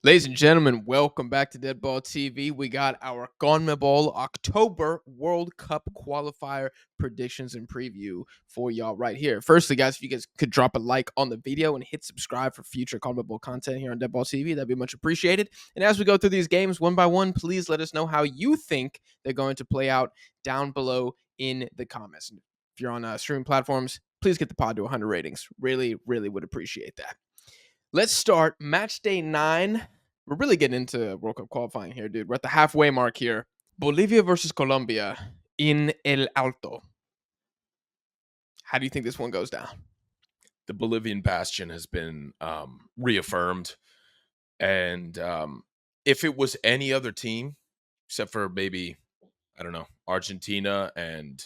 Ladies and gentlemen, welcome back to Deadball TV. We got our Conmebol October World Cup qualifier predictions and preview for y'all right here. Firstly, guys, if you guys could drop a like on the video and hit subscribe for future Conmebol content here on Deadball TV, that'd be much appreciated. And as we go through these games one by one, please let us know how you think they're going to play out down below in the comments. If you're on streaming platforms, please get the pod to 100 ratings. Really, really would appreciate that. Let's start match day 9. We're really getting into World Cup qualifying here, dude. We're at the halfway mark here. Bolivia versus Colombia in El Alto. How do you think this one goes down? The Bolivian bastion has been reaffirmed. And if it was any other team, except for maybe, I don't know, Argentina, and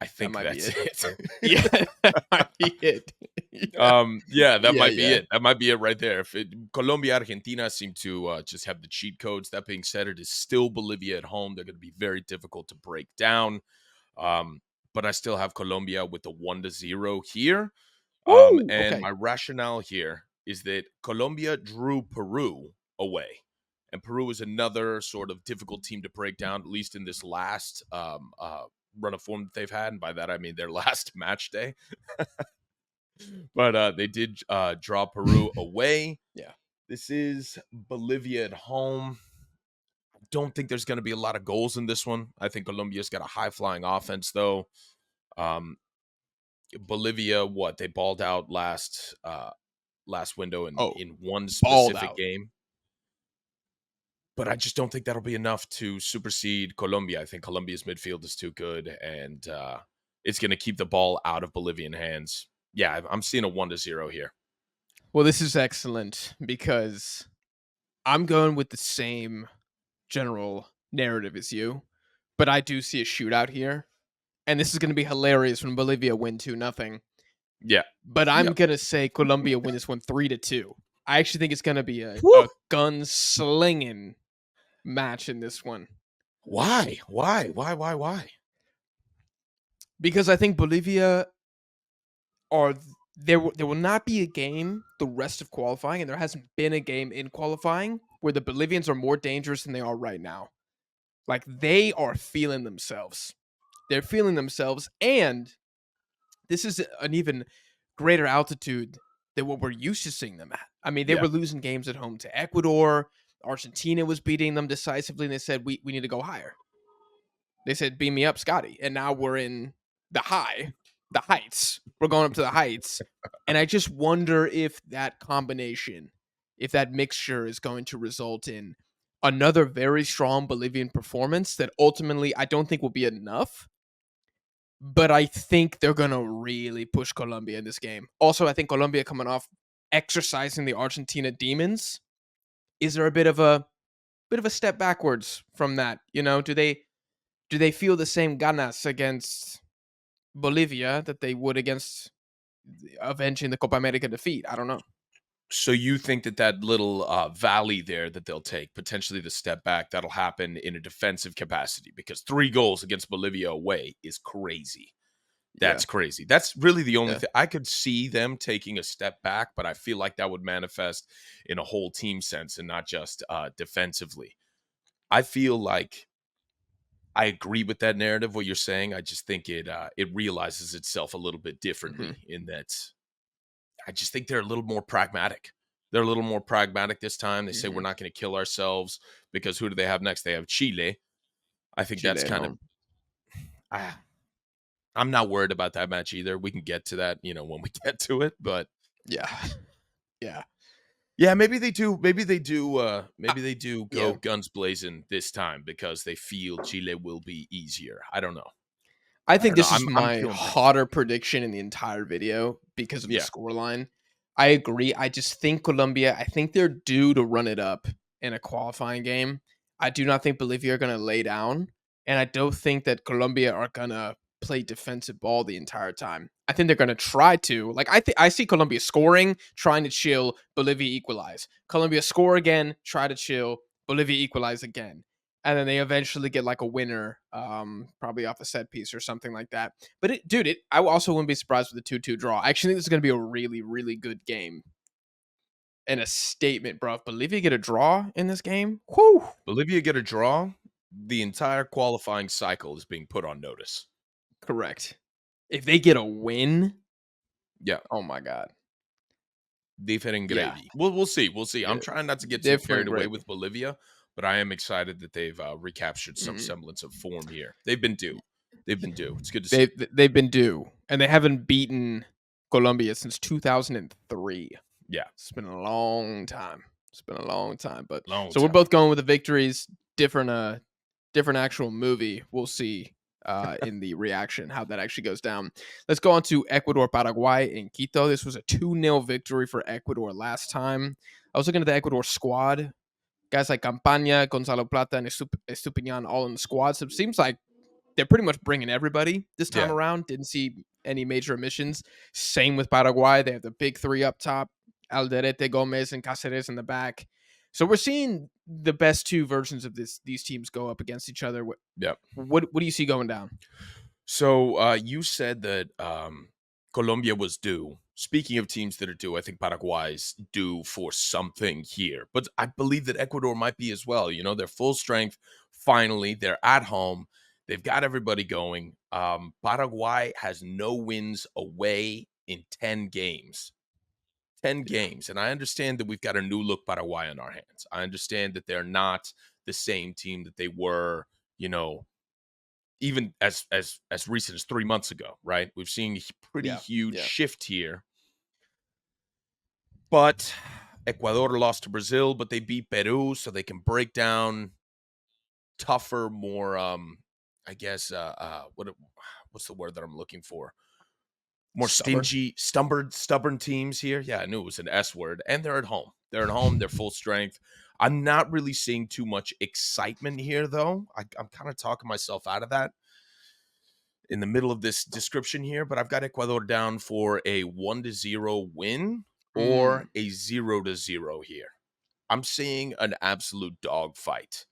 I think that's it. Yeah, that might be it. That might be Yeah. it. That might be it right there. If Colombia, Argentina seem to just have the cheat codes. That being said, it is still Bolivia at home. They're going to be very difficult to break down. But I still have Colombia with the 1-0 here. Woo! And Okay. my rationale here is that Colombia drew Peru away. And Peru is another sort of difficult team to break down, at least in this last run of form that they've had. And by that, I mean their last match day. But they did draw Peru away. Yeah. This is Bolivia at home. Don't think there's going to be a lot of goals in this one. I think Colombia's got a high-flying offense, though. Bolivia, they balled out last window in one specific game. But I just don't think that'll be enough to supersede Colombia. I think Colombia's midfield is too good, and it's going to keep the ball out of Bolivian hands. Yeah, I'm seeing a 1-0 here. Well, this is excellent because I'm going with the same general narrative as you, but I do see a shootout here. And this is going to be hilarious when Bolivia win 2-0. Yeah. But I'm going to say Colombia win this one 3-2. I actually think it's going to be a gunslinging match in this one. Why? Because I think Bolivia there will not be a game the rest of qualifying, and there hasn't been a game in qualifying where the Bolivians are more dangerous than they are right now. Like, they are feeling themselves. They're feeling themselves, and this is an even greater altitude than what we're used to seeing them at. I mean, they were losing games at home to Ecuador. Argentina was beating them decisively, and they said, we need to go higher. They said, beam me up, Scotty. And now we're in the heights. We're going up to the heights. And I just wonder if that combination, if that mixture is going to result in another very strong Bolivian performance that ultimately I don't think will be enough. But I think they're going to really push Colombia in this game. Also, I think Colombia coming off exercising the Argentina demons. Is there a bit of a step backwards from that? You know, do they feel the same ganas against Bolivia that they would against avenging the Copa America defeat? I don't know. So you think that little valley there that they'll take, potentially the step back, that'll happen in a defensive capacity, because 3 goals against Bolivia away is crazy. That's crazy. That's really the only thing. I could see them taking a step back, but I feel like that would manifest in a whole team sense and not just defensively. I feel like I agree with that narrative, what you're saying. I just think it realizes itself a little bit differently in that I just think they're a little more pragmatic. They're a little more pragmatic this time. They say we're not going to kill ourselves, because who do they have next? They have Chile. I think that's kind of I'm not worried about that match either. We can get to that, when we get to it, but yeah. Maybe they do. Maybe they do go guns blazing this time because they feel Chile will be easier. I don't know. I think this is my hotter prediction in the entire video because of the scoreline. I agree. I just think Colombia, I think they're due to run it up in a qualifying game. I do not think Bolivia are going to lay down, and I don't think that Colombia are going to play defensive ball the entire time. I think they're going to try to. Like, I see Colombia scoring, trying to chill, Bolivia equalize. Colombia score again, try to chill, Bolivia equalize again. And then they eventually get like a winner, probably off a set piece or something like that. But I also wouldn't be surprised with a 2-2 draw. I actually think this is going to be a really, really good game. and a statement, bro. If Bolivia get a draw in this game, whew, Bolivia get a draw, the entire qualifying cycle is being put on notice. correct. If they get a win, Yeah, oh my god, different yeah, gravy. We'll see. We'll see. I'm yeah, trying not to get too carried different away gravy. with Bolivia, but I am excited that they've recaptured some Mm. semblance of form here. They've been due. They've been due. It's good to see. They've been due, and they haven't beaten Colombia since 2003. Yeah, It's been a long time. It's been a long time, but long so we're time. both going with the victories. Different actual movie. We'll see in the reaction how that actually goes down. Let's go on to Ecuador, Paraguay, in Quito. This was a 2-0 victory for Ecuador last time. I was looking at the Ecuador squad. Guys like Campaña, Gonzalo Plata, and Estupiñan all in the squad. So it seems like they're pretty much bringing everybody this time Yeah, around. Didn't see any major omissions. Same with Paraguay. They have the big three up top: Alderete, Gomez, and Cáceres in the back. So we're seeing the best two versions of these teams go up against each other. What yeah. what, what do you see going down? So you said that Colombia was due. Speaking of teams that are due, I think Paraguay's due for something here. But I believe that Ecuador might be as well. You know, they're full strength. Finally, they're at home. They've got everybody going. Paraguay has no wins away in 10 games. 10 Yeah, games. And I understand that we've got a new look Paraguay on our hands. I understand that they're not the same team that they were, you know, even as recent as 3 months ago, right? We've seen a pretty yeah, huge yeah. shift here. But Ecuador lost to Brazil, but they beat Peru, so they can break down tougher, more I guess what's the word that I'm looking for? More Stubborn. stingy, stubborn teams here. Yeah, I knew it was an S word. And they're at home. They're at home. They're full strength. I'm not really seeing too much excitement here, though. I'm kind of talking myself out of that in the middle of this description here, but I've got Ecuador down for a 1-0 win or Mm, a 0-0 here. I'm seeing an absolute dogfight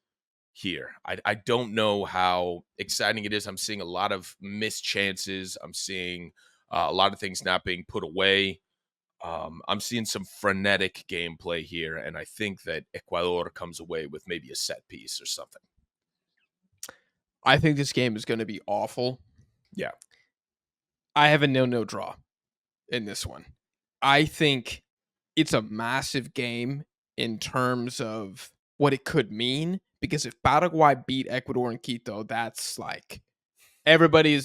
here. I don't know how exciting it is. I'm seeing a lot of missed chances. I'm seeing a lot of things not being put away. I'm seeing some frenetic gameplay here, and I think that Ecuador comes away with maybe a set piece or something. I think this game is going to be awful. Yeah, I have a no draw in this one. I think it's a massive game in terms of what it could mean because if Paraguay beat Ecuador and Quito, that's like everybody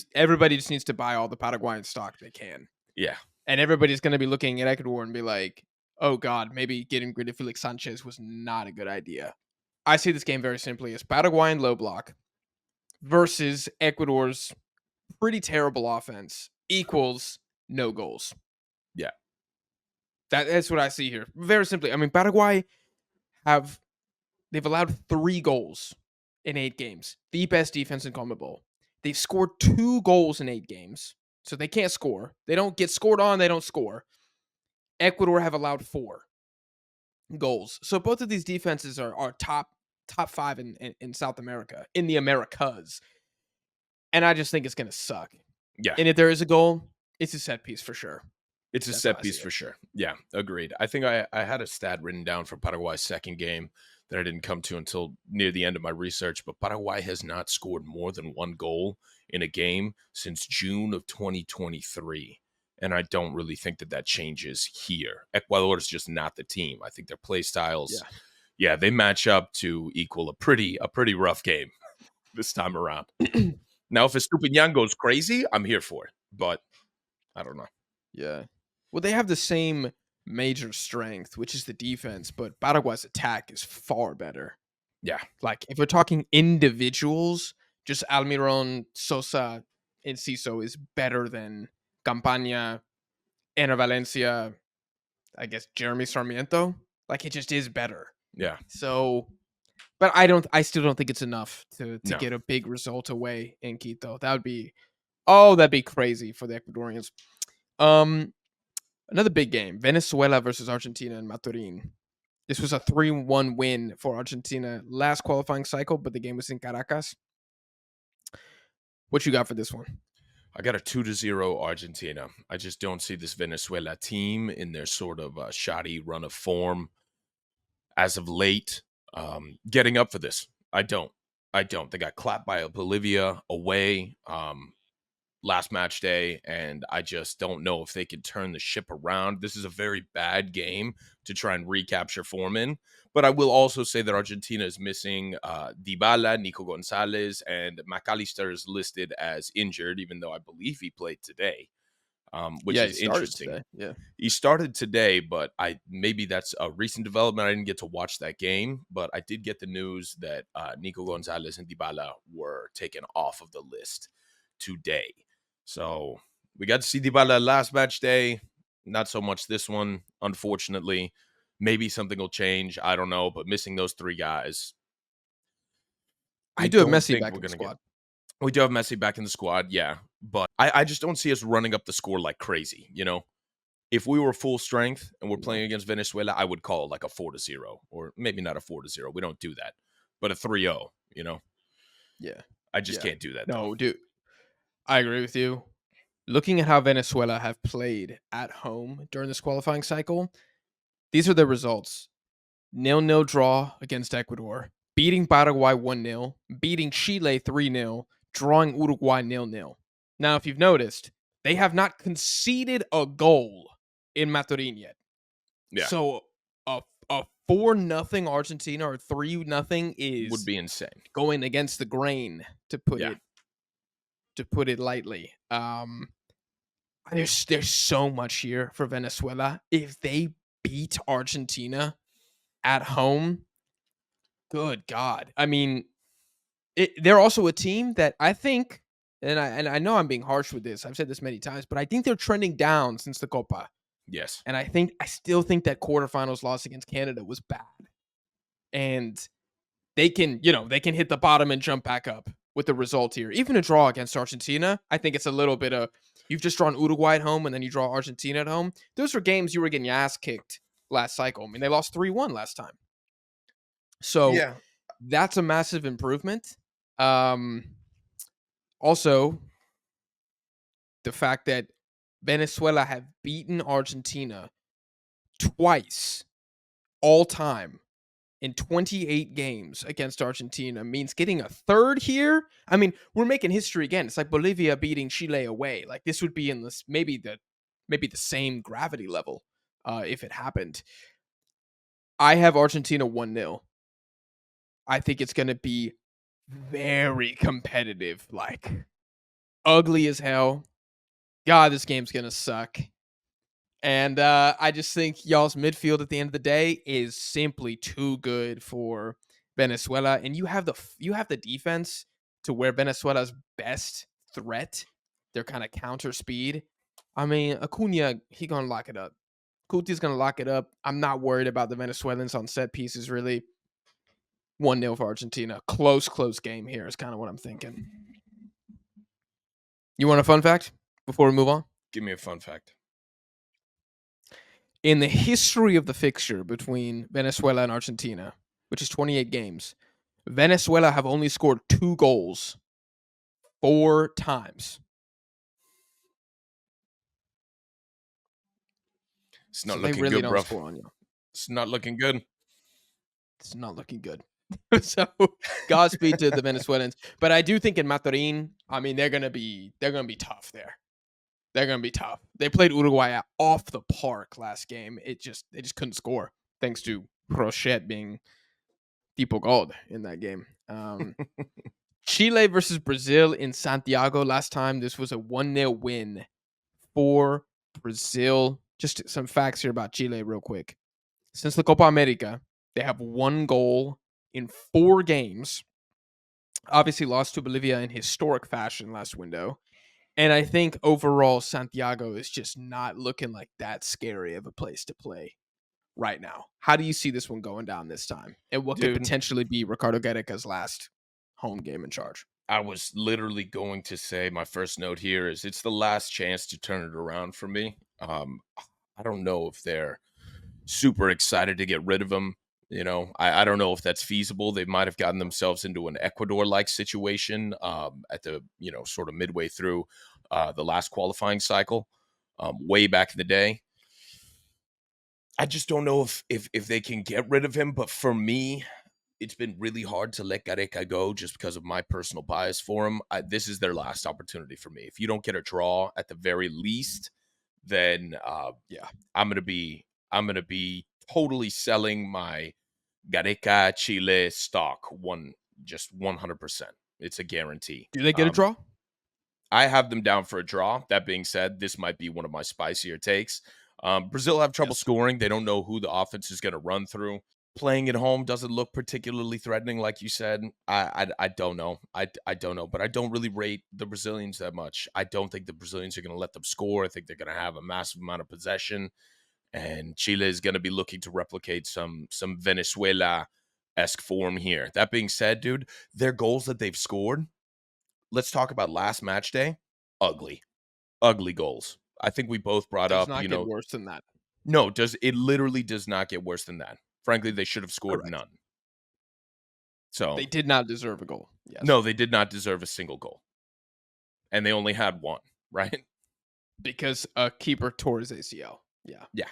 just needs to buy all the Paraguayan stock they can. yeah, And everybody's going to be looking at Ecuador and be like, "Oh god, maybe getting rid of Felix Sanchez was not a good idea." I see this game very simply as Paraguayan low block versus Ecuador's pretty terrible offense equals no goals. yeah, That's what I see here. Very simply. I mean, Paraguay have they've allowed 3 goals in 8 games. The best defense in Conmebol. They've scored 2 goals in 8 games. So they can't score. They don't get scored on, they don't score. Ecuador have allowed 4 goals. So both of these defenses are top 5 in South America, in the Americas. And I just think it's going to suck. yeah. And if there is a goal, it's a set piece for sure. It's a That's how set I see piece for it. sure. Yeah, agreed. I think I had a stat written down for Paraguay's second game that I didn't come to until near the end of my research, but Paraguay has not scored more than 1 goal in a game since June of 2023. And I don't really think that that changes here. Ecuador is just not the team. I think their play styles, Yeah. yeah, they match up to equal a pretty rough game this time around. Now, if Estupiñan goes crazy, I'm here for it, but I don't know. Yeah. Well, they have the same major strength, which is the defense, but Paraguay's attack is far better. Yeah, Like, if we're talking individuals, just Almiron, Sosa, and Ciso is better than Campaña, Ener Valencia, I guess Jeremy Sarmiento. Like, it just is better. yeah, So, but I still don't think it's enough to no. get a big result away in Quito. That'd be crazy for the Ecuadorians. Um, Another big game: Venezuela versus Argentina in Maturin. This was a 3-1 win for Argentina last qualifying cycle, but the game was in Caracas. What you got for this one? I got a 2-0 Argentina. I just don't see this Venezuela team in their sort of shoddy run of form as of late getting up for this. I don't. I don't. They got clapped by Bolivia away last match day, and I just don't know if they can turn the ship around. This is a very bad game to try and recapture form in. But I will also say that Argentina is missing Dybala, Nico Gonzalez, and McAllister is listed as injured, even though I believe he played today, which Yeah, is he started interesting. today. Yeah. He started today, but maybe that's a recent development. I didn't get to watch that game, but I did get the news that Nico Gonzalez and Dybala were taken off of the list today. So we got to see Dybala last match day. Not so much this one, unfortunately. Maybe something will change. I don't know, but missing those three guys, You I do have don't Messi think back we're in the going to get. squad. We do have Messi back in the squad, yeah, but I just don't see us running up the score like crazy. If we were full strength and we're No. playing against Venezuela, I would call it like a 4-0, or maybe not a 4-0. We don't do that, but a 3-0. Yeah. I just Yeah. can't do that though. No, dude. I agree with you. Looking at how Venezuela have played at home during this qualifying cycle, these are the results. 0-0 draw against Ecuador, beating Paraguay 1-0, beating Chile 3-0, drawing Uruguay 0-0. Now, if you've noticed, they have not conceded a goal in Maturin yet. Yeah, So a 4-0 Argentina or 3-0 would is be insane. going against the grain, to put Yeah, it lightly. There's so much here for Venezuela. If they beat Argentina at home, good God. I mean, they're also a team that I think, and I know I'm being harsh with this. I've said this many times, but I think they're trending down since the Copa. yes, And I still think that quarterfinals loss against Canada was bad. And they can hit the bottom and jump back up with the result here. Even a draw against Argentina, I think it's a little bit of, you've just drawn Uruguay at home and then you draw Argentina at home. Those were games you were getting your ass kicked last cycle. I mean, they lost 3-1 last time. So yeah. that's a massive improvement. Also, the fact that Venezuela have beaten Argentina twice all time in 28 games against Argentina means getting a third here. I mean, we're making history again. It's like Bolivia beating Chile away. Like this would be in this maybe the same gravity level if it happened. I have Argentina 1-0. I think it's going to be very competitive, like ugly as hell. God, this game's going to suck. And I just think y'all's midfield at the end of the day is simply too good for Venezuela. And you have the defense to where Venezuela's best threat, their kind of counter speed. I mean, Acuna, he gonna lock it up. Cuti's gonna lock it up. I'm not worried about the Venezuelans on set pieces, really. 1-0 for Argentina. Close game here is kind of what I'm thinking. You want a fun fact before we move on? Give me a fun fact. In the history of the fixture between Venezuela and Argentina, which is 28 games, Venezuela have only scored 2 goals 4 times. It's So not they looking really good, don't bro. score on you. It's not looking good. It's not looking good. So Godspeed to the Venezuelans. But I do think in Maturin, I mean, they're gonna be tough there. They're gonna be tough. They played Uruguay off the park last game. They just couldn't score thanks to Rochet being tipo gold in that game. Chile versus Brazil in Santiago last time. This was a 1-0 win for Brazil. Just some facts here about Chile, real quick. Since the Copa America, they have 1 goal in 4 games. Obviously, lost to Bolivia in historic fashion last window. And I think overall, Santiago is just not looking like that scary of a place to play right now. How do you see this one going down this time? And what could Dude, potentially be Ricardo Gareca's last home game in charge? I was literally going to say my first note here is it's the last chance to turn it around for me. I don't know if they're super excited to get rid of him. I don't know if that's feasible. They might have gotten themselves into an Ecuador like situation at the, sort of midway through. the last qualifying cycle, way back in the day. I just don't know if they can get rid of him. But for me, it's been really hard to let Gareca go just because of my personal bias for him. This is their last opportunity for me. If you don't get a draw at the very least, then Yeah. I'm gonna be totally selling my Gareca Chile stock just 100%. It's a guarantee. Do they get a draw? I have them down for a draw. That being said, this might be one of my spicier takes. Brazil have trouble Yes. scoring. They don't know who the offense is going to run through. Playing at home doesn't look particularly threatening, like you said. I don't know. I don't know, but I don't really rate the Brazilians that much. I don't think the Brazilians are going to let them score. I think they're going to have a massive amount of possession, and Chile is going to be looking to replicate some Venezuela-esque form here. That being said, dude, their goals that they've scored. Let's talk about last match day. Ugly, ugly goals. I think we both brought Does up, not get worse than that. no, does it literally does not get worse than that. Frankly, they should have scored Correct. none. So, They did not deserve a goal. Yes. no, they did not deserve a single goal. And they only had one, right? Because a keeper tore his ACL. Yeah. Yeah.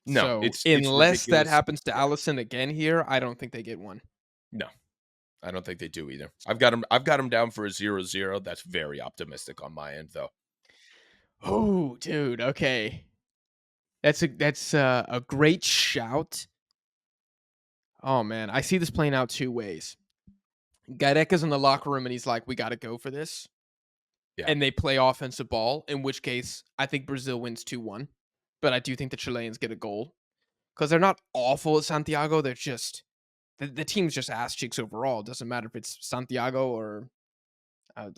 No, So it's unless that ridiculous. happens to Allison again here, I don't think they get one. No. I don't think they do either. I've got them down for a 0-0. That's very optimistic on my end though. Oh, dude. Okay. That's a great shout. Oh man, I see this playing out two ways. Gareca's in the locker room and he's like, "We got to go for this," Yeah. and they play offensive ball. In which case, I think Brazil wins 2-1, but I do think the Chileans get a goal because they're not awful at Santiago. They're just the team's just ass cheeks overall. It doesn't matter if it's Santiago or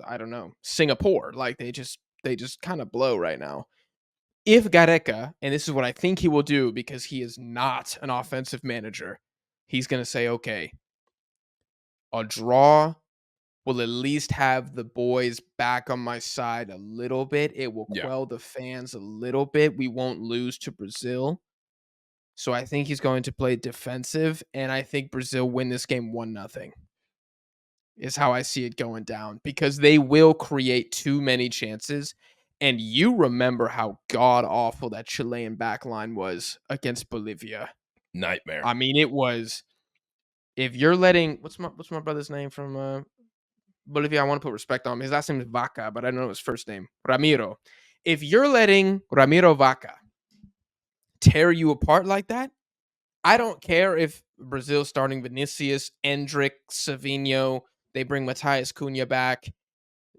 I don't know, Singapore. Like they just kind of blow right now. If Gareca, and this is what I think he will do because he is not an offensive manager, he's going to say, okay, a draw will at least have the boys back on my side a little bit. It will Yeah. quell the fans a little bit. We won't lose to Brazil. So I think he's going to play defensive, and I think Brazil win this game 1-0. Is how I see it going down because they will create too many chances. And you remember how god awful that Chilean backline was against Bolivia. Nightmare. I mean, it was. If you're letting what's my brother's name from Bolivia? I want to put respect on him. His last name is Vaca, but I don't know his first name. Ramiro. If you're letting Ramiro Vaca tear you apart like that, I don't care if Brazil's starting Vinicius, Endrick, Savinho. They bring Matias Cunha back.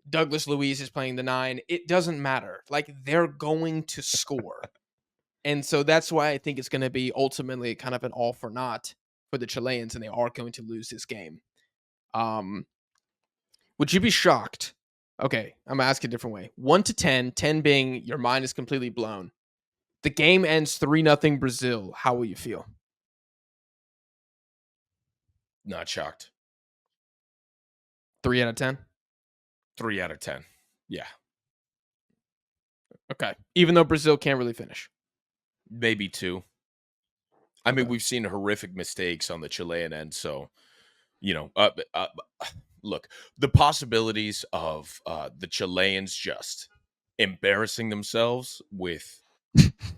Douglas Luiz is playing the 9. It doesn't matter. Like, they're going to score. And so that's why I think it's going to be ultimately kind of an all for naught for the Chileans, and they are going to lose this game. Would you be shocked? Okay, I'm going to ask it a different way. 1 to 10, 10 being your mind is completely blown. The game ends 3-0 Brazil. How will you feel? Not shocked. 3 out of 10? 3 out of 10. Yeah. Okay. Even though Brazil can't really finish. Maybe 2. I mean, we've seen horrific mistakes on the Chilean end, so look, the possibilities of the Chileans just embarrassing themselves with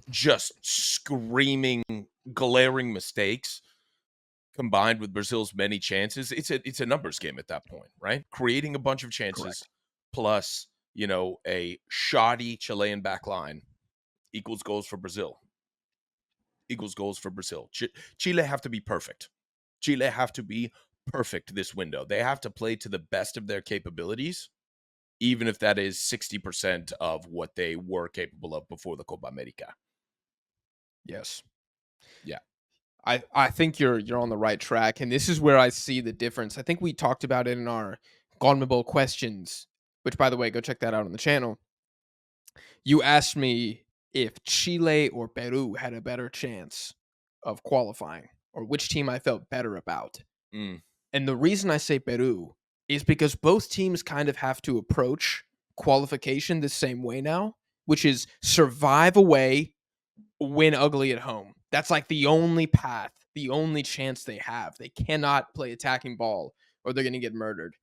just screaming, glaring mistakes combined with Brazil's many chances, it's a numbers game at that point, right? Creating a bunch of chances Correct. plus, a shoddy Chilean back line equals goals for Brazil. Equals goals for Brazil. Chile have to be perfect. Chile have to be perfect this window. They have to play to the best of their capabilities, even if that is 60% of what they were capable of before the Copa America. Yes. Yeah. I think you're on the right track, and this is where I see the difference. I think we talked about it in our Conmebol questions, which, by the way, go check that out on the channel. You asked me if Chile or Peru had a better chance of qualifying, or which team I felt better about. Mm. And the reason I say Peru is because both teams kind of have to approach qualification the same way now, which is survive away, win ugly at home. That's like the only path, the only chance they have. They cannot play attacking ball or they're going to get murdered.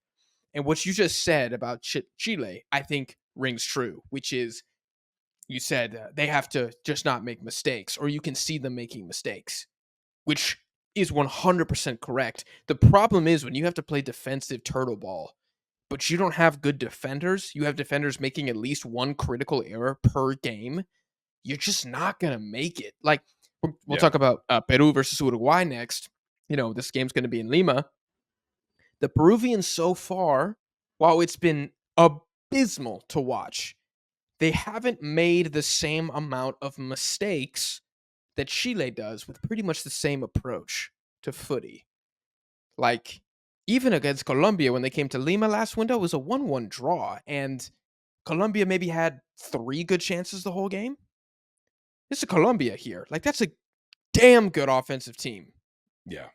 And what you just said about Chile, I think rings true, which is you said they have to just not make mistakes, or you can see them making mistakes, which is 100% correct. The problem is when you have to play defensive turtle ball, but you don't have good defenders, you have defenders making at least one critical error per game, you're just not going to make it. Like, we'll Yeah. talk about Peru versus Uruguay next. This game's going to be in Lima. The Peruvians so far, while it's been abysmal to watch, they haven't made the same amount of mistakes that Chile does with pretty much the same approach to footy. Like, even against Colombia, when they came to Lima last window, it was a 1-1 draw, and Colombia maybe had 3 good chances the whole game. This is Colombia here. Like, that's a damn good offensive team. Yeah.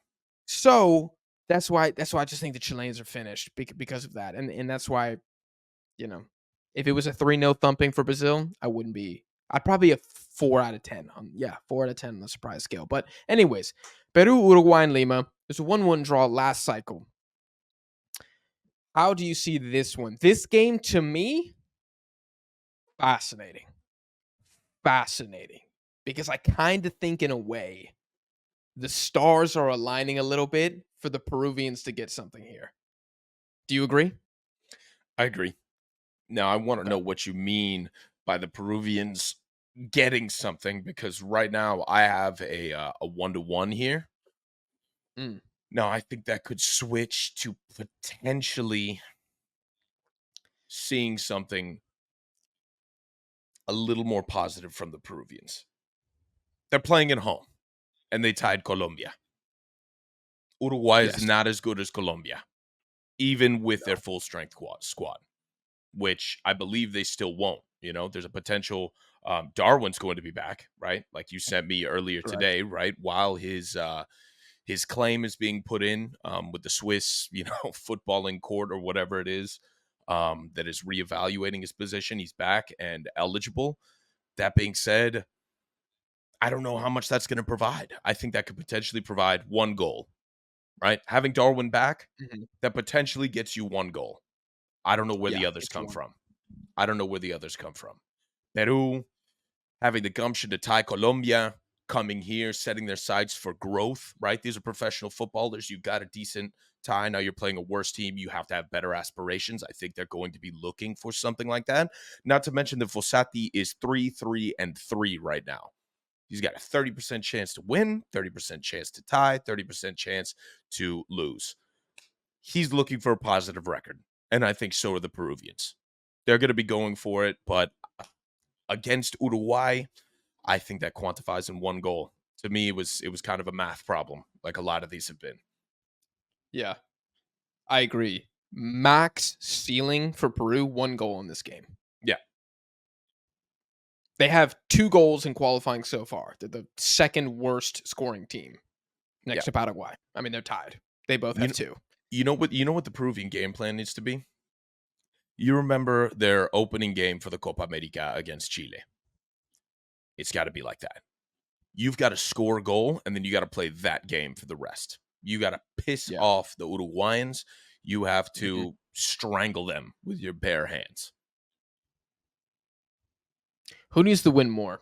So that's why I just think the Chileans are finished because of that. And that's why, if it was a 3-0 thumping for Brazil, I'd probably a 4 out of 10 on 4 out of 10 on the surprise scale. But anyways, Peru, Uruguay, and Lima. There's a 1-1 draw last cycle. How do you see this one? This game, to me, fascinating. Fascinating. Because I kind of think, in a way, the stars are aligning a little bit for the Peruvians to get something here. Do you agree? I agree. Now, I want to Okay. know what you mean by the Peruvians getting something, because right now I have a 1-1 here. Mm. Now, I think that could switch to potentially seeing something a little more positive from the Peruvians. They're playing at home, and they tied Colombia. Uruguay is Yes. not as good as Colombia, even with their No. full strength squad, which I believe they still won't. There's a potential. Darwin's going to be back, right? Like you sent me earlier Correct. today, right? While his claim is being put in with the Swiss, footballing court or whatever it is, that is reevaluating his position. He's back and eligible. That being said, I don't know how much that's going to provide. I think that could potentially provide one goal, right? Having Darwin back, Mhm. that potentially gets you one goal. I don't know where Yeah, the others it's come one. from. I don't know where the others come from. Peru having the gumption to tie Colombia, coming here, setting their sights for growth, right? These are professional footballers. You got a decent tie. Now you're playing a worse team. You have to have better aspirations. I think they're going to be looking for something like that. Not to mention that Fossati is 3-3-3 right now. He's got a 30% chance to win, 30% chance to tie, 30% chance to lose. He's looking for a positive record, and I think so are the Peruvians. They're going to be going for it, but against Uruguay, I think that quantifies in one goal. To me, it was kind of a math problem, like a lot of these have been. Yeah, I agree. Max ceiling for Peru, 1 goal in this game. Yeah, They have 2 goals in qualifying so far. They're the second worst scoring team yeah. next to Paraguay. I mean, they're tied. They both You have know, 2. you know what the Peruvian game plan needs to be. You remember their opening game for the Copa America against Chile. It's got to be like that. You've got to score a goal, and then you got to play that game for the rest. You got to piss Yeah. off the Uruguayans. You have Mhm. to strangle them with your bare hands. Who needs to win more,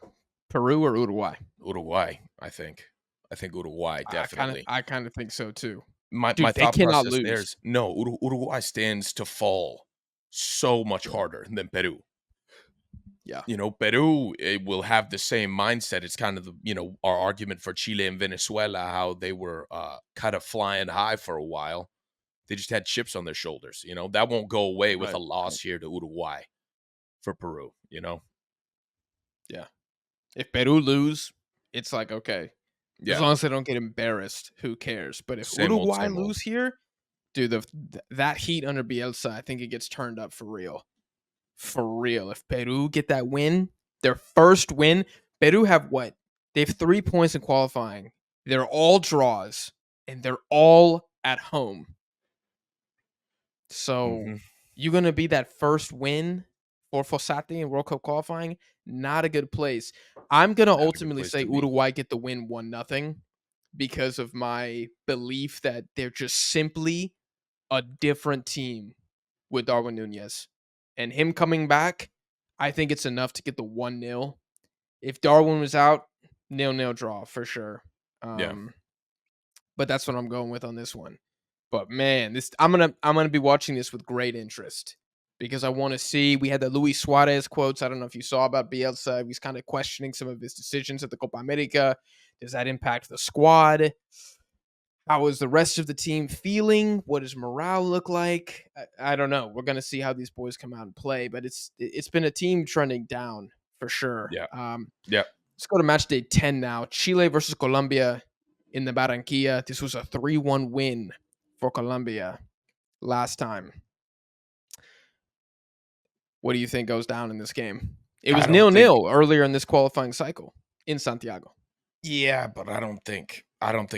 Peru or Uruguay? Uruguay, I think. I think Uruguay definitely. I kind of think so too. My Dude, they thought cannot process there lose. is no, Uruguay stands to fall so much Yeah. harder than Peru. Yeah. Peru, it will have the same mindset. It's kind of our argument for Chile and Venezuela, how they were kind of flying high for a while. They just had chips on their shoulders. That won't go away with a Right. Right. loss here to Uruguay for Peru. Yeah. If Peru lose, it's like, okay, as Yeah, long as they don't get embarrassed, who cares? But if same old, Uruguay same old. lose here, dude, that heat under Bielsa, I think it gets turned up for real. For real. If Peru get that win, their first win, Peru have what? They have 3 points in qualifying. They're all draws, and they're all at home. So Hmm. you're gonna be that first win for Fossati in World Cup qualifying. Not a good place. I'm gonna Not a good ultimately place say to be. Uruguay get the win 1-0 because of my belief that they're just simply a different team with Darwin Nunez. And him coming back, I think it's enough to get the 1-0. If Darwin was out, 0-0 draw for sure. Yeah. But that's what I'm going with on this one. But man, this I'm gonna be watching this with great interest because I want to see. We had the Luis Suarez quotes. I don't know if you saw about Bielsa. He's kind of questioning some of his decisions at the Copa America. Does that impact the squad? How is the rest of the team feeling? What does morale look like? I don't know. We're gonna see how these boys come out and play, but it's been a team trending down for sure. Yeah. Yeah. Let's go to match day 10 now. Chile versus Colombia in the Barranquilla. This was a 3-1 win for Colombia last time. What do you think goes down in this game? It was I don't think 0-0 earlier in this qualifying cycle in Santiago. Yeah, but I don't think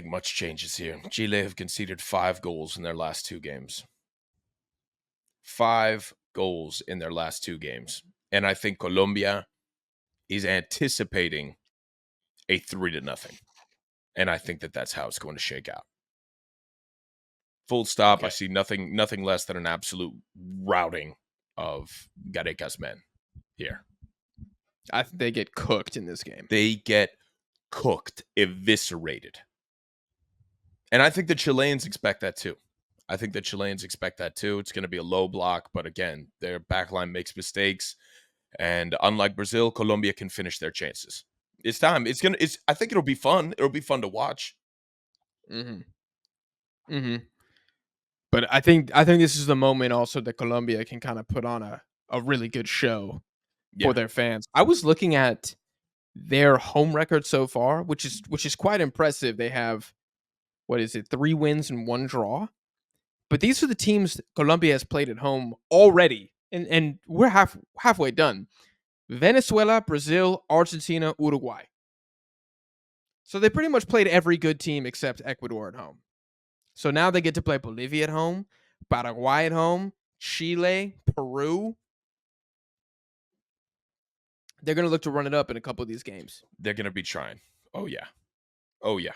much changes here. Chile have conceded 5 goals in their last 2 games. 5 goals in their last 2 games. And I think Colombia is anticipating a 3-0. And I think that that's how it's going to shake out. Full stop. I Okay. see nothing less than an absolute routing of Gareca's men here. I think they get cooked in this game. They get cooked, eviscerated. And I think the Chileans expect that too. It's going to be a low block, but again, their backline makes mistakes. And unlike Brazil, Colombia can finish their chances. It's time. I think it'll be fun. It'll be fun to watch. Mm-hmm. Mm-hmm. But I think this is the moment also that Colombia can kind of put on a really good show for Yeah. their fans. I was looking at their home record so far, which is quite impressive. They have, what is it, 3 wins and 1 draw. But these are the teams that Colombia has played at home already, and we're halfway done. Venezuela, Brazil, Argentina, Uruguay. So they pretty much played every good team except Ecuador at home. So now they get to play Bolivia at home, Paraguay at home, Chile, Peru. They're going to look to run it up in a couple of these games. They're going to be trying. Oh, yeah. Oh, yeah.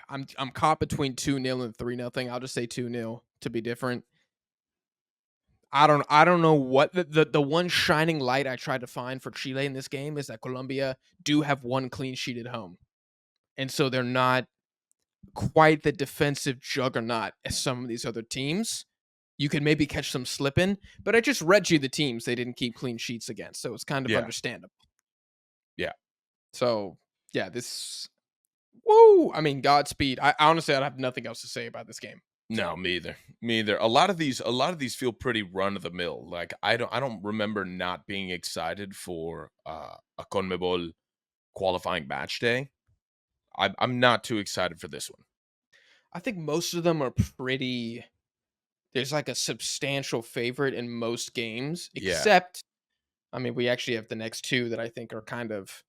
I'm caught between 2-0 and 3-0. I'll just say 2-0 to be different. I don't know what the one shining light I tried to find for Chile in this game is that Colombia do have 1 clean sheet at home. And so they're not quite the defensive juggernaut as some of these other teams. You could maybe catch them slipping, but I just read you the teams they didn't keep clean sheets against, so it's kind of Yeah. understandable. Yeah. So, yeah, woo, I mean, Godspeed. I honestly, I have nothing else to say about this game. No, me either. Me either. A lot of these feel pretty run of the mill. Like I don't remember not being excited for a Conmebol qualifying match day. I'm not too excited for this one. I think most of them are pretty. There's like a substantial favorite in most games, Yeah. except, I mean, we actually have the next 2 that I think are kind of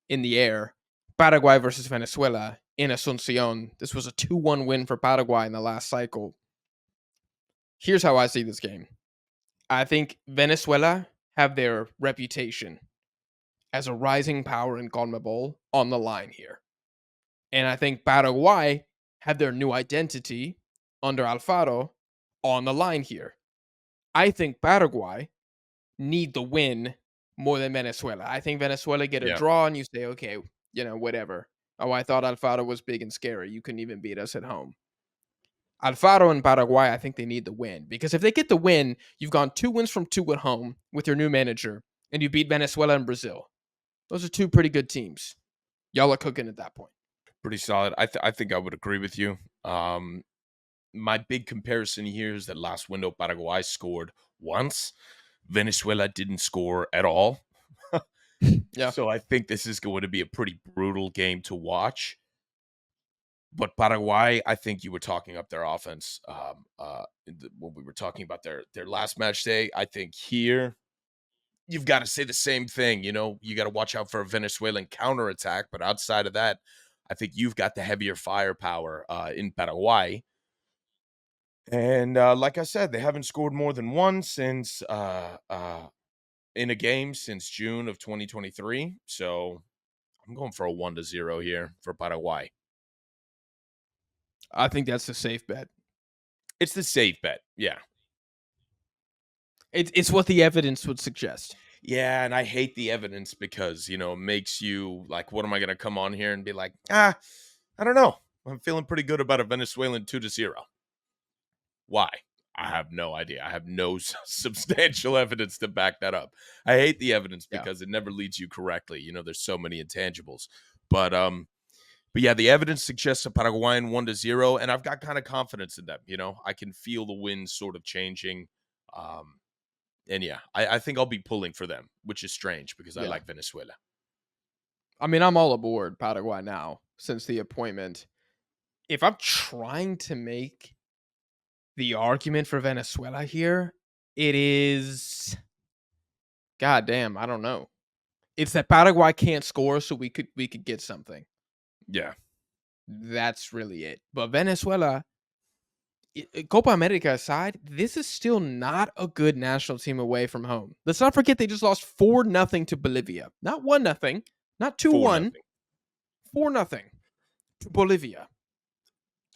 in the air. Paraguay versus Venezuela in Asuncion. This was a 2-1 win for Paraguay in the last cycle. Here's how I see this game. I think Venezuela have their reputation as a rising power in Conmebol on the line here. And I think Paraguay have their new identity under Alfaro on the line here. I think Paraguay need the win more than Venezuela. I think Venezuela get a Yeah. draw and you say, okay, whatever. Oh, I thought Alfaro was big and scary. You couldn't even beat us at home. Alfaro and Paraguay, I think they need the win because if they get the win, you've gone 2 wins from 2 at home with your new manager, and you beat Venezuela and Brazil. Those are 2 pretty good teams. Y'all are cooking at that point. Pretty solid. I think I would agree with you. My big comparison here is that last window Paraguay scored once. Venezuela didn't score at all. Yeah. So I think this is going to be a pretty brutal game to watch. But Paraguay, I think you were talking up their offense when we were talking about their last match day. I think here you've got to say the same thing. You got to watch out for a Venezuelan counterattack. But outside of that, I think you've got the heavier firepower in Paraguay. And like I said, they haven't scored more than one since in a game since June of 2023. So I'm going for a 1-0 here for Paraguay. I think that's a safe bet. It's the safe bet. Yeah. It's what the evidence would suggest. Yeah, and I hate the evidence because, it makes you like, what am I going to come on here and be like, I don't know. I'm feeling pretty good about a Venezuelan 2-0. Why? I have no idea. I have no substantial evidence to back that up. I hate the evidence Yeah. because it never leads you correctly. There's so many intangibles. But yeah, the evidence suggests a Paraguayan 1-0, and I've got kind of confidence in them. I can feel the winds sort of changing. And yeah, I think I'll be pulling for them, which is strange because I Yeah. like Venezuela. I mean, I'm all aboard Paraguay now since the appointment. If I'm trying to make the argument for Venezuela here, it is God damn, I don't know. It's that Paraguay can't score, so we could get something. Yeah. That's really it. But Venezuela, Copa America aside, this is still not a good national team away from home. Let's not forget they just lost 4-0 to Bolivia. Not 1-0, not 4 2-1, nothing. 4-0 to Bolivia.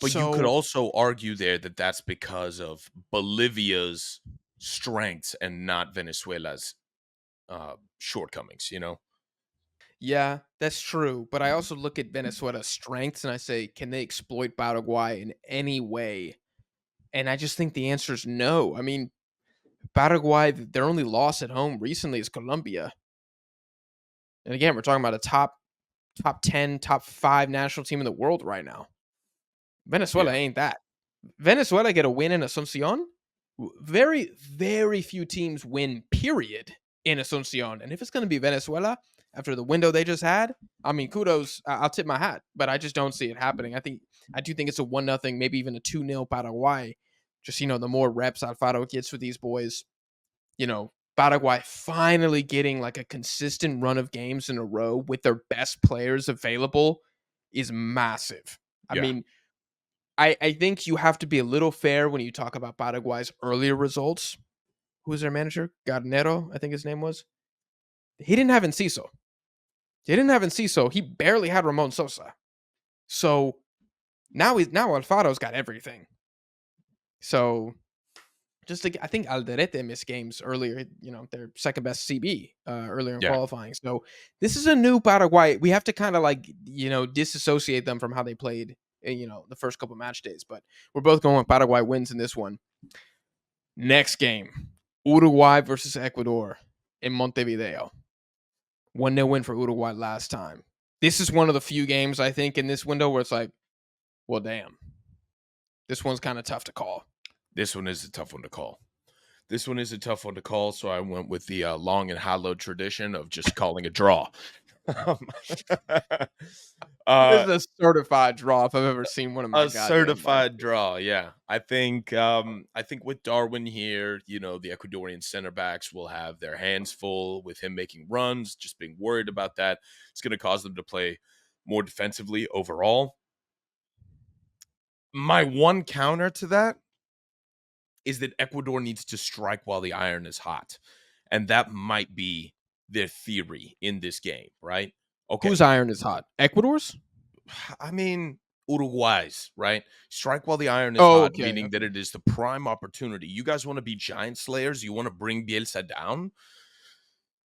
But you could So, also argue there that that's because of Bolivia's strengths and not Venezuela's shortcomings. yeah, that's true. But I also look at Venezuela's strengths and I say, can they exploit Paraguay in any way? And I just think the answer is no. I mean, Paraguay, their only loss at home recently is Colombia. And again, we're talking about a top 10, top 5 national team in the world right now. Venezuela Yeah. ain't that. Venezuela get a win in Asuncion. Very, very few teams win, period, in Asuncion. And if it's going to be Venezuela after the window they just had, I mean, kudos. I'll tip my hat, but I just don't see it happening. I do think it's a 1-0, maybe even a 2-0 Paraguay. Just, the more reps Alfaro gets with these boys, Paraguay finally getting like a consistent run of games in a row with their best players available is massive. I Yeah. mean, I think you have to be a little fair when you talk about Paraguay's earlier results. Who was their manager? Garnero, I think his name was. He didn't have Enciso. He barely had Ramon Sosa. So now Alfaro's got everything. So I think Alderete missed games earlier, their second best CB earlier in Yeah. qualifying. So this is a new Paraguay. We have to kind of disassociate them from how they played, the first couple match days. But we're both going with Paraguay wins in this one. Next game, Uruguay versus Ecuador in Montevideo. 1-0 win for Uruguay last time. This is one of the few games I think in this window where it's like, well, damn, this one's kind of tough to call. This one is a tough one to call. So I went with the long and hallowed tradition of just calling a draw. Um, This uh, is a certified draw if I've ever seen one in my a goddamn life. certified draw, yeah. I think with Darwin here, the Ecuadorian center backs will have their hands full with him making runs, just being worried about that. It's going to cause them to play more defensively overall. My one counter to that is that Ecuador needs to strike while the iron is hot. And that might be their theory in this game, right? Whose Okay. iron is hot? Ecuador's? I mean, Uruguay's, right? Strike while the iron is Oh, hot, okay. meaning that it is the prime opportunity. You guys want to be giant slayers? You want to bring Bielsa down?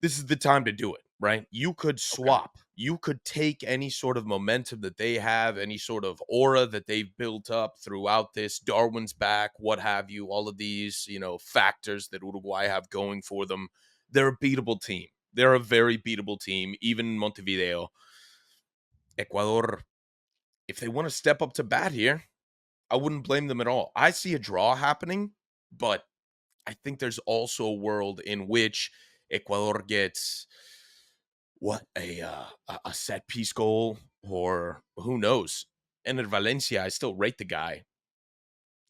This is the time to do it, right? You could Okay. swap. You could take any sort of momentum that they have, any sort of aura that they've built up throughout this, Darwin's back, what have you, all of these, factors that Uruguay have going for them. They're a beatable team. They're a very beatable team, even in Montevideo. Ecuador, if they want to step up to bat here, I wouldn't blame them at all. I see a draw happening, but I think there's also a world in which Ecuador gets a set piece goal, or who knows. And at Valencia, I still rate the guy.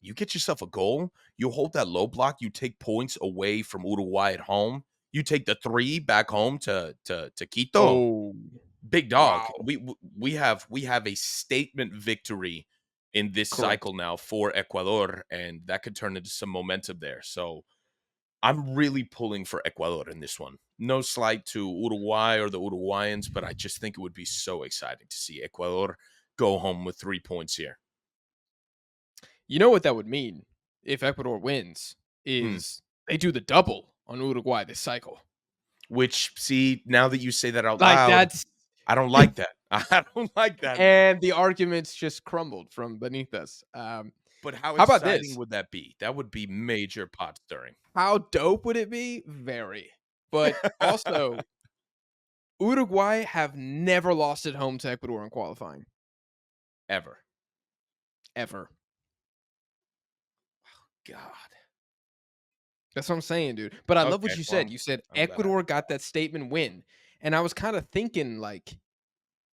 You get yourself a goal, you hold that low block, you take points away from Uruguay at home. You take the 3 back home to Quito. Oh, Big dog. wow. We have a statement victory in this Correct. cycle now for Ecuador, and that could turn into some momentum there. So I'm really pulling for Ecuador in this one. No slight to Uruguay or the Uruguayans, but I just think it would be so exciting to see Ecuador go home with 3 points here. You know what that would mean? if Ecuador wins Mm. is they do the double on Uruguay this cycle. Which, see, now that you say that out Like loud, that's I don't like that. I don't like that. and the arguments just crumbled from beneath us. But how How about exciting this? would that be? That would be major pot stirring. How dope would it be? Very. But also, Uruguay have never lost at home to Ecuador in qualifying Ever. ever. God. That's what I'm saying, dude. But I love what Okay, you well, said. You said I'm glad I Ecuador heard got that. that statement win. And I was kind of thinking like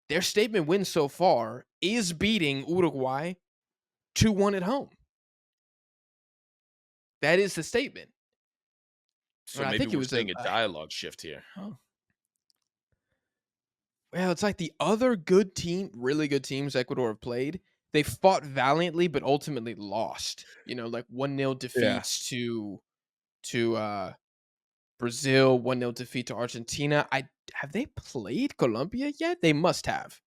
their statement win so far is beating Uruguay 2-1 at home. That is the statement. So And I maybe think it we're was seeing a dialogue shift here. Huh. well, it's like the other good team, really good teams Ecuador have played. They fought valiantly, but ultimately lost. Like 1-0 Yeah. defeats to Brazil, 1-0 defeat to Argentina. I Have they played Colombia yet? They must have.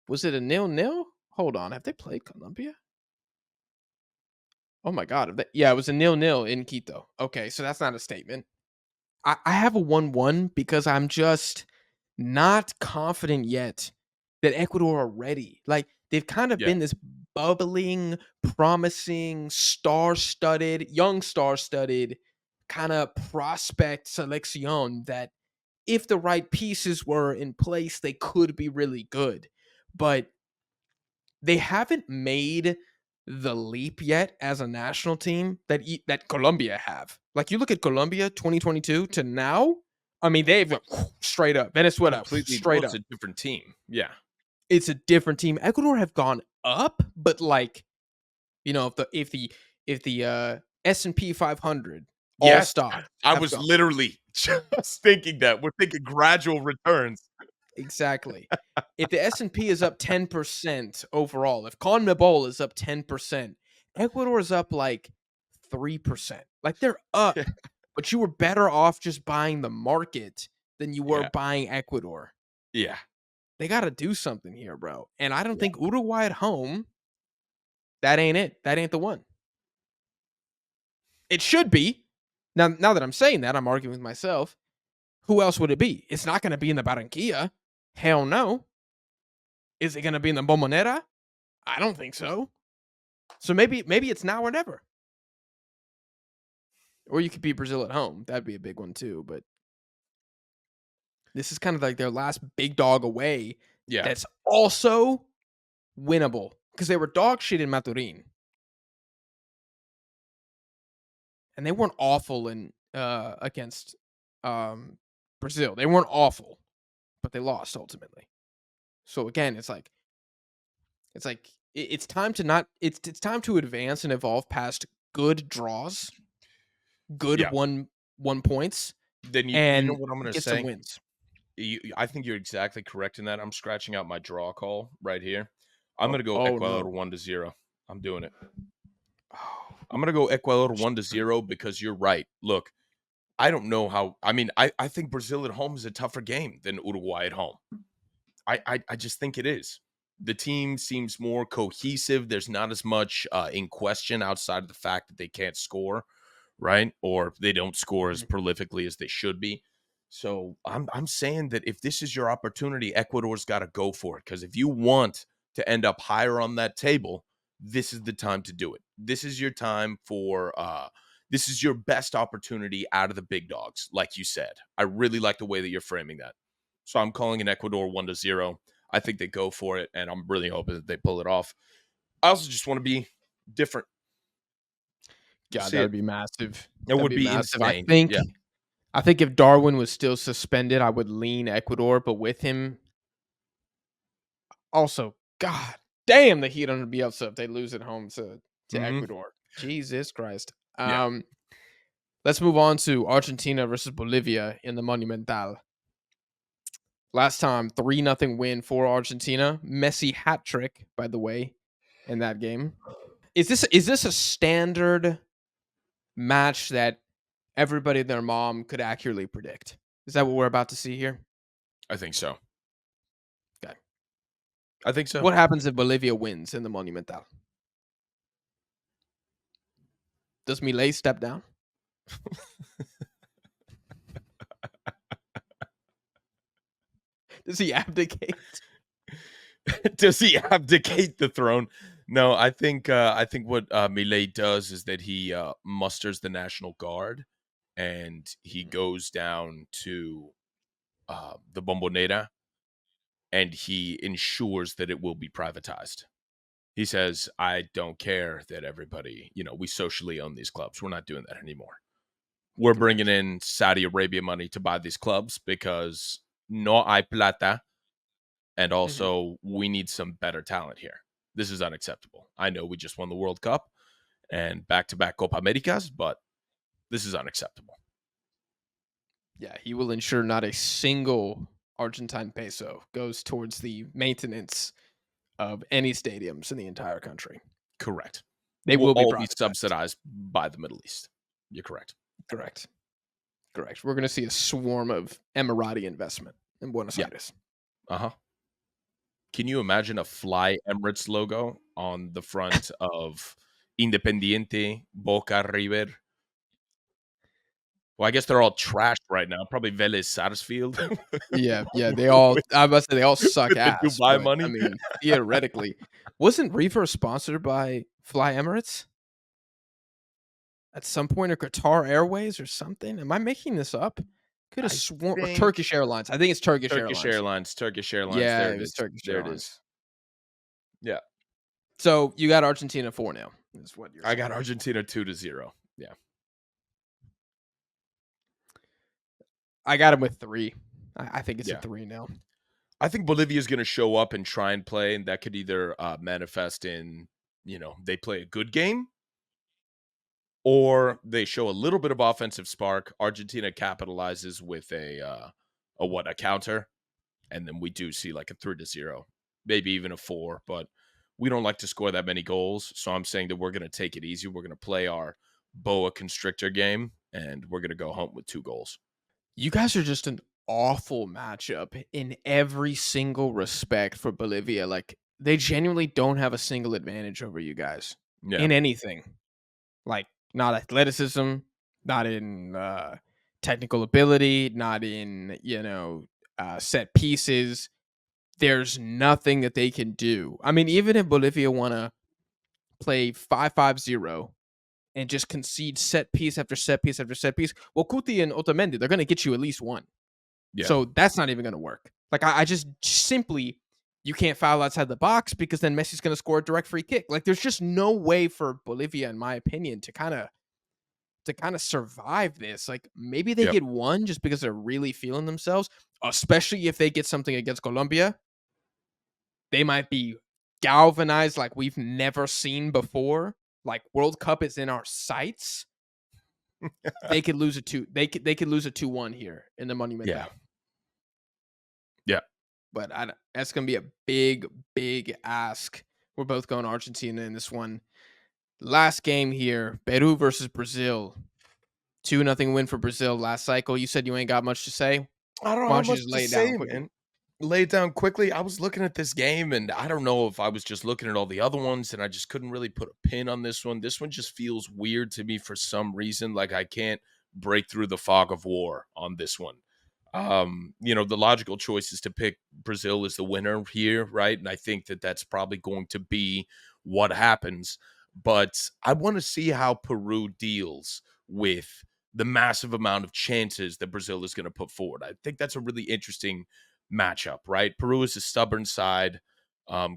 Was it a 0-0? Hold on, have they played Colombia? Oh my god, yeah, it was a 0-0 in Quito. Okay, so that's not a statement. I have a 1-1 because I'm just not confident yet that Ecuador are ready. Like, they've kind of Yeah. been this bubbling, promising, star-studded, young star-studded kinda prospect selection that if the right pieces were in place, they could be really good. But they haven't made the leap yet as a national team that Colombia have. Like, you look at Colombia 2022 to now, I mean, they've went straight up. Venezuela, Completely. Well, straight it's up. a different team. Yeah. It's a different team. Ecuador have gone up, but like, if the S&P 500 all Yes. stocks I have was gone literally just thinking that. We're thinking gradual returns. exactly. If the S&P is up 10% overall, if Conmebol is up 10%, Ecuador is up like 3%. Like, they're up, but you were better off just buying the market than you were Yeah. buying Ecuador. Yeah. They got to do something here, bro. And I don't Yeah. think Uruguay at home, that ain't it. That ain't the one. It should be. Now that I'm saying that, I'm arguing with myself. Who else would it be? It's not going to be in the Barranquilla. Hell no. Is it going to be in the Bombonera? I don't think so. So maybe it's now or never. Or you could beat Brazil at home. That'd be a big one too. But this is kind of like their last big dog away Yeah. that's also winnable. Because they were dog shit in Maturin. And they weren't awful in against Brazil. They weren't awful, but they lost ultimately. So again, it's like it's time to not it's time to advance and evolve past good draws, good Yeah. one points, Then you know and what I'm gonna get some say? wins. I think you're exactly correct in that. I'm scratching out my draw call right here. I'm Oh, gonna go oh Ecuador no. 1-0. I'm doing it. Oh, I'm gonna go Ecuador 1-0 because you're right. Look, I don't know how. I mean, I think Brazil at home is a tougher game than Uruguay at home. I just think it is. The team seems more cohesive. There's not as much in question outside of the fact that they can't score, right? Or they don't score as mhm. prolifically as they should be. So I'm saying that if this is your opportunity, Ecuador's got to go for it. Because if you want to end up higher on that table, this is the time to do it. This is your time for this is your best opportunity out of the big dogs, like you said. I really like the way that you're framing that. So I'm calling in Ecuador 1-0. I think they go for it, and I'm really hoping that they pull it off. I also just want to be different. God, See that it. would be massive. It That'd would be be massive. I insane. think Yeah. I think if Darwin was still suspended, I would lean Ecuador, but with him also, god damn, the Heat gonna be upset if they lose at home to Hmm. Ecuador. Jesus Christ. Yeah. Let's move on to Argentina versus Bolivia in the Monumental. Last time, 3-0 win for Argentina. Messi hat trick, by the way, in that game. Is this a standard match that everybody and their mom could accurately predict? Is that what we're about to see here? I think so. Okay. I think so. What happens if Bolivia wins in the Monumental? Does Milei step down? Does he abdicate? Does he abdicate the throne? No, I think what Millet does is that he musters the National Guard and he goes down to the Bombonera and he ensures that it will be privatized. He says, "I don't care that everybody, we socially own these clubs. We're not doing that anymore. We're bringing Gotcha. in Saudi Arabia money to buy these clubs because no hay plata. And Mhm. also, we need some better talent here. This is unacceptable. I know we just won the World Cup and back to back Copa Americas, but this is unacceptable." Yeah, he will ensure not a single Argentine peso goes towards the maintenance of any stadiums in the entire country. Correct. They Will will be all be privatized. subsidized by the Middle East. You're correct. Correct. Correct. We're going to see a swarm of Emirati investment in Buenos Yeah. Aires. Uh huh. Can you imagine a Fly Emirates logo on the front of Independiente, Boca, River? Well, I guess they're all trashed right now. Probably Vélez Sarsfield Yeah, yeah, they all I must say they all suck with the ass, Dubai but I money. mean, theoretically, wasn't Reaver sponsored by Fly Emirates at some point or Qatar Airways or something? Am I making this up? Could have I sworn or think Turkish Airlines. I think it's Turkish Turkish Airlines. Airlines, Turkish Airlines. Yeah, There it it was is. Turkish There it Airlines. is. Yeah. So you got Argentina 4-0 is what you're I got saying. Argentina 2-0. Yeah. I got him with 3. I think it's a Yeah. 3-0. I think Bolivia is going to show up and try and play, and that could either manifest in, they play a good game or they show a little bit of offensive spark. Argentina capitalizes with a counter, and then we do see like a 3-0, maybe even a 4, but we don't like to score that many goals. So I'm saying that we're going to take it easy. We're going to play our boa constrictor game, and we're going to go home with 2 goals. You guys are just an awful matchup in every single respect for Bolivia. Like, they genuinely don't have a single advantage over you guys Yeah. in anything. Like, not athleticism, not in technical ability, not in, set pieces. There's nothing that they can do. I mean, even if Bolivia want to play 5-5-0 and just concede set piece after set piece after set piece, well, Kuti and Otamendi, they're going to get you at least one. Yeah. So that's not even going to work. Like I just simply you can't foul outside the box because then Messi's going to score a direct free kick. Like there's just no way for Bolivia, in my opinion, to kind of survive this. Like maybe they Yep. get one just because they're really feeling themselves, especially if they get something against Colombia. They might be galvanized like we've never seen before. Like World Cup is in our sights. They could lose a two. They could lose a 2-1 here in the Yeah. Monumental. Yeah. But that's gonna be a big, big ask. We're both going Argentina in this one. Last game here, Peru versus Brazil. 2-0 win for Brazil last cycle. You said you ain't got much to say. I don't Why have don't you much just to lay it down say, quickly? man. Lay it down quickly. I was looking at this game, and I don't know if I was just looking at all the other ones, and I just couldn't really put a pin on this one. This one just feels weird to me for some reason. Like I can't break through the fog of war on this one. The logical choice is to pick Brazil as the winner here, right? And I think that that's probably going to be what happens. But I want to see how Peru deals with the massive amount of chances that Brazil is going to put forward. I think that's a really interesting matchup, right? Peru is a stubborn side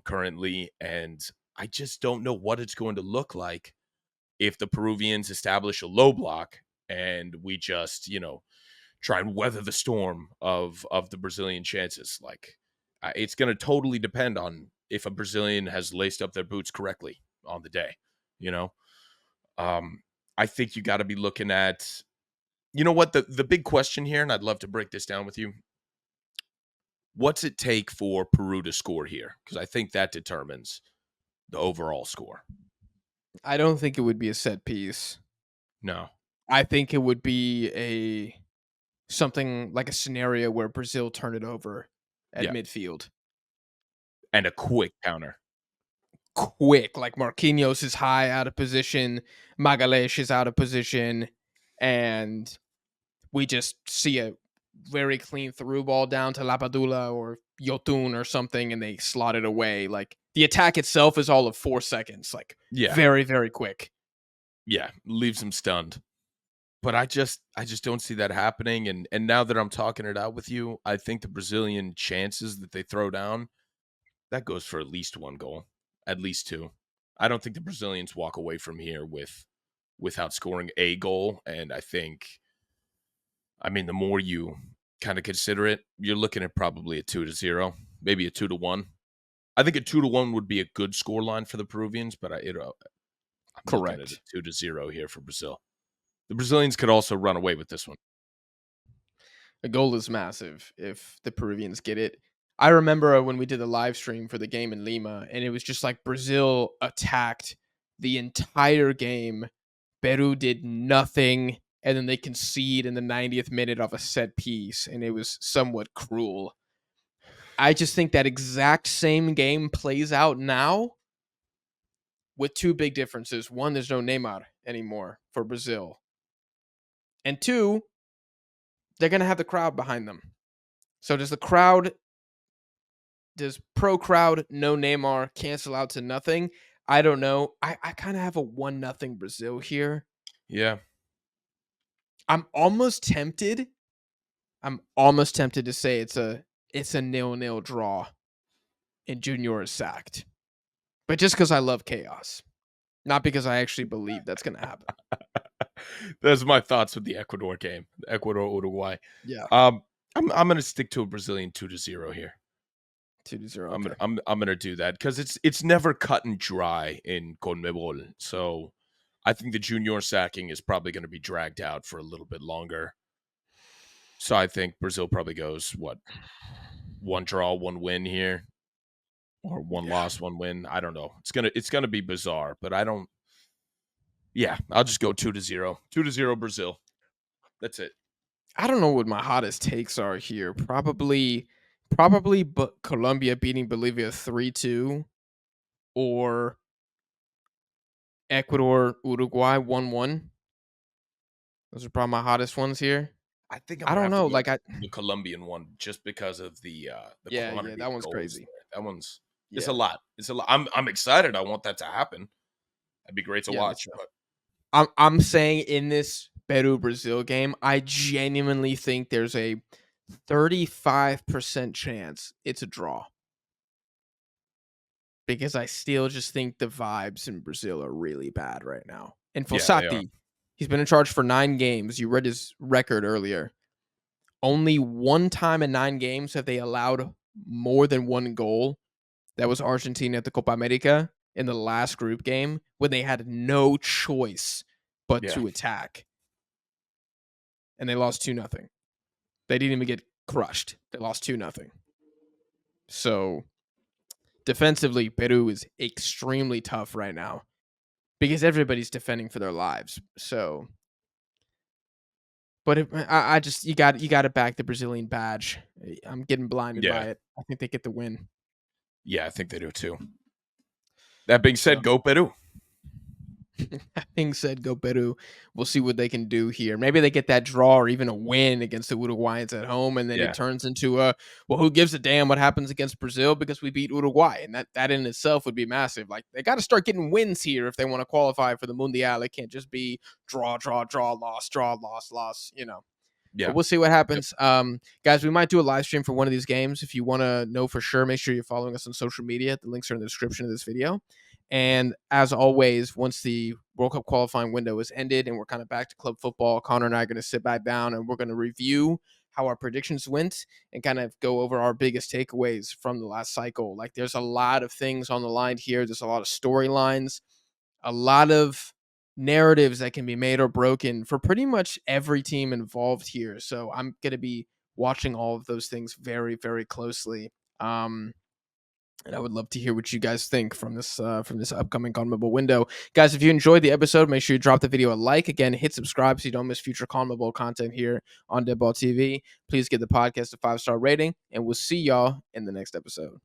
currently, and I just don't know what it's going to look like if the Peruvians establish a low block and we just, try and weather the storm of the Brazilian chances. Like it's going to totally depend on if a Brazilian has laced up their boots correctly on the day, you know. Um, I think you got to be looking at, what the big question here, and I'd love to break this down with you. What's it take for Peru to score here? Because I think that determines the overall score. I don't think it would be a set piece. No. I think it would be a something like a scenario where Brazil turn it over at Yeah. midfield. And a quick counter. quick. Like Marquinhos is high out of position, Magalhaes is out of position, and we just see a very clean through ball down to Lapadula or Yotun or something, and they slot it away. Like the attack itself is all of 4 seconds, like Yeah. very, very quick. Yeah. Leaves them stunned. But I just don't see that happening. And now that I'm talking it out with you, I think the Brazilian chances that they throw down, that goes for at least 1 goal, at least 2. I don't think the Brazilians walk away from here without scoring a goal. And I mean, the more you kind of consider it, you're looking at probably a 2-0, maybe a 2-1. I think a 2-1 would be a good score line for the Peruvians, but I'm looking at a Correct. 2-0 here for Brazil. The Brazilians could also run away with this one. A goal is massive if the Peruvians get it. I remember when we did the live stream for the game in Lima, and it was just like Brazil attacked the entire game. Peru did nothing, and then they concede in the 90th minute of a set piece, and it was somewhat cruel. I just think that exact same game plays out now with 2 big differences. One, there's no Neymar anymore for Brazil. And 2, they're going to have the crowd behind them. So does pro crowd, no Neymar, cancel out to nothing? I don't know. I kind of have a 1-0 Brazil here. Yeah. I'm almost tempted to say it's a 0-0 draw and Junior is sacked. But just because I love chaos. Not because I actually believe that's going to happen. Those are my thoughts with the Ecuador game, Ecuador Uruguay. Yeah. I'm going to stick to a Brazilian 2-0 here. 2-0. Okay. I'm going to do that because it's never cut and dry in Conmebol. So I think the junior sacking is probably going to be dragged out for a little bit longer. So I think Brazil probably goes 1 draw, 1 win here, or 1 loss, 1 win. I don't know. It's gonna be bizarre, but I don't. Yeah, I'll just go 2-0. 2-0 Brazil. That's it. I don't know what my hottest takes are here. Probably but Colombia beating Bolivia 3-2 or Ecuador Uruguay 1-1. Those are probably my hottest ones here. I think I'm I gonna don't have to know. go Like the Colombian one just because of the yeah, quantity that of one's goals crazy. there. That one's it's a Yeah. lot. It's a lot. I'm excited. I want that to happen. That'd be great to Yeah, me watch. too. But I'm saying in this Peru Brazil game, I genuinely think there's a 35% chance it's a draw. Because I still just think the vibes in Brazil are really bad right now. And yeah, they are. Fossati, he's been in charge for 9 games. You read his record earlier. Only 1 time in 9 games have they allowed more than 1 goal. That was Argentina at the Copa America in the last group game when they had no choice but Yeah, to attack. And they lost 2-0. They didn't even get crushed. They lost 2-0. So defensively, Peru is extremely tough right now because everybody's defending for their lives. So, but I just you got to back the Brazilian badge. I'm getting blinded by yeah, it. I think they get the win. yeah. I think they do too. That being So said, go Peru. that being said, go Peru. We'll see what they can do here. Maybe they get that draw or even a win against the Uruguayans at home, and then it Yeah, turns into who gives a damn what happens against Brazil because we beat Uruguay, and that in itself would be massive. Like they got to start getting wins here if they want to qualify for the Mundial. It can't just be draw, loss, loss. yeah, But we'll see what yep, happens. Guys, we might do a live stream for one of these games. If you want to know for sure, make sure you're following us on social media. The links are in the description of this video. And as always, once the World Cup qualifying window is ended and we're kind of back to club football, Connor and I are going to sit back down and we're going to review how our predictions went and kind of go over our biggest takeaways from the last cycle. Like there's a lot of things on the line here. There's a lot of storylines, a lot of narratives that can be made or broken for pretty much every team involved here. So I'm going to be watching all of those things very, very closely. And I would love to hear what you guys think from this upcoming Conmebol window. Guys, if you enjoyed the episode, make sure you drop the video a like. Again, hit subscribe so you don't miss future Conmebol content here on Deadball TV. Please give the podcast a 5-star rating, and we'll see y'all in the next episode.